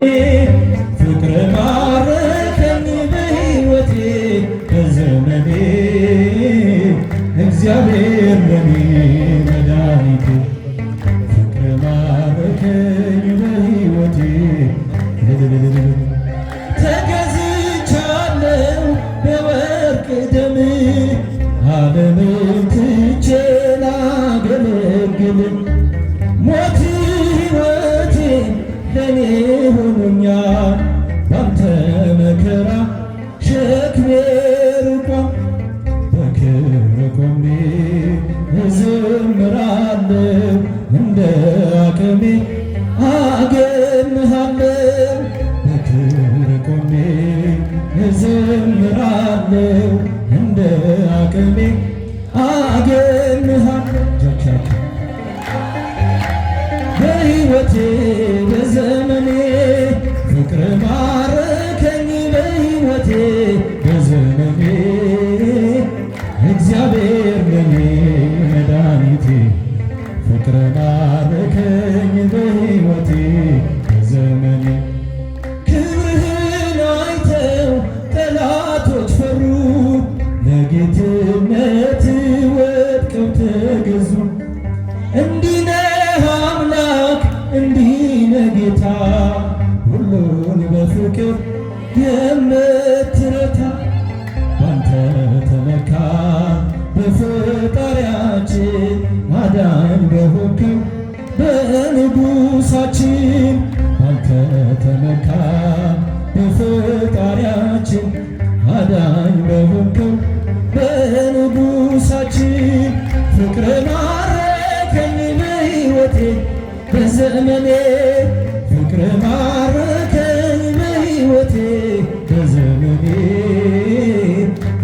ፍቅር ማረከኝ በሕይወቴ በዘመኔ እግዚአብሔር ለኔ መድኃኒቴ ፍቅር ማረከኝ በሕይወቴ ተገዝቻለሁ በወርቅ ደም ዓለምን ትቼ ላገለግል ሞት ሕይወቴ ለኔ ሆኖኛል ባንተ መከራ ሸክሜ ርቋል በክብር ቆሜ እዘምራለሁ እንደ አቅሜ አገንሃለሁ በክብር ቆሜ እዘምራለሁ እንደ አቅሜ አገንሃለሁ በሕይወቴ በዘመኔ ፍቅር ማረከኝ በሕይወቴ በዘመኔ እግዚአብሔር ለኔ መድኃኒቴ ፍቅር ማረከኝ በሕይወቴ በዘመኔ ክብርህን አይተው ጠላቶች ፈሩ ለጌትነት ወድቀው ተገዙ እንዲህ ነህ አምላክ እንዲህ ነህ ጌታ ሁሉን በፍቅር የምትረታ ባንተ ተመካ በፈጣሪያችን አዳኝ በሆንከው በንጉሣችን ባንተ ተመካ በፈጣሪያችን አዳኝ በሆንከው በንጉሣችን ፍቅር ማረከኝ በሕይወቴ በዘመኔ ፍቅር ማረከኝ በሕይወቴ በዘመኔ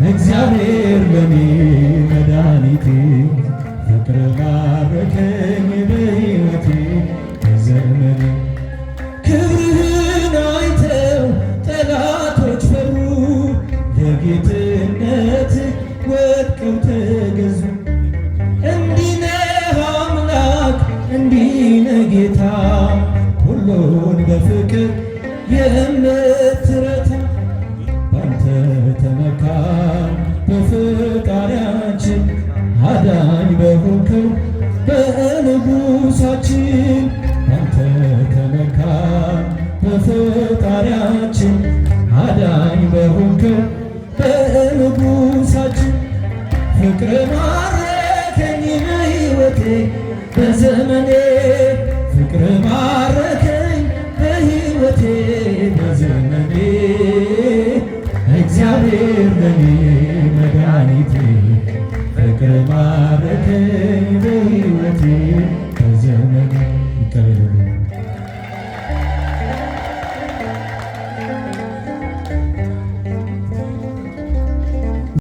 እግዚአብሔር ለኔ መድኃኒቴ ፍቅር ማረከኝ በሕይወቴ በዘመኔ ክብርህን አይተው ጠላቶች ፈሩ ለጌትነት ወድቀው ተገዙ እንዲህ ነህ አምላክ እንዲህ ነህ ጌታ ሁሉን በፍቅር የምትረታ ባንተ ተመካ በፈጣሪያችን አዳኝ በሆንከው በንጉሣችን ባንተ ተመካ በፈጣሪያችን አዳኝ በሆንከው በንጉሣችን ፍቅር ማረከኝ በሕይወቴ በዘመኔ ፍቅር ማረከኝ በሕይወቴ በዘመኔ እግዚአብሔር ለኔ መድኃኒቴ ፍቅር ማረከኝ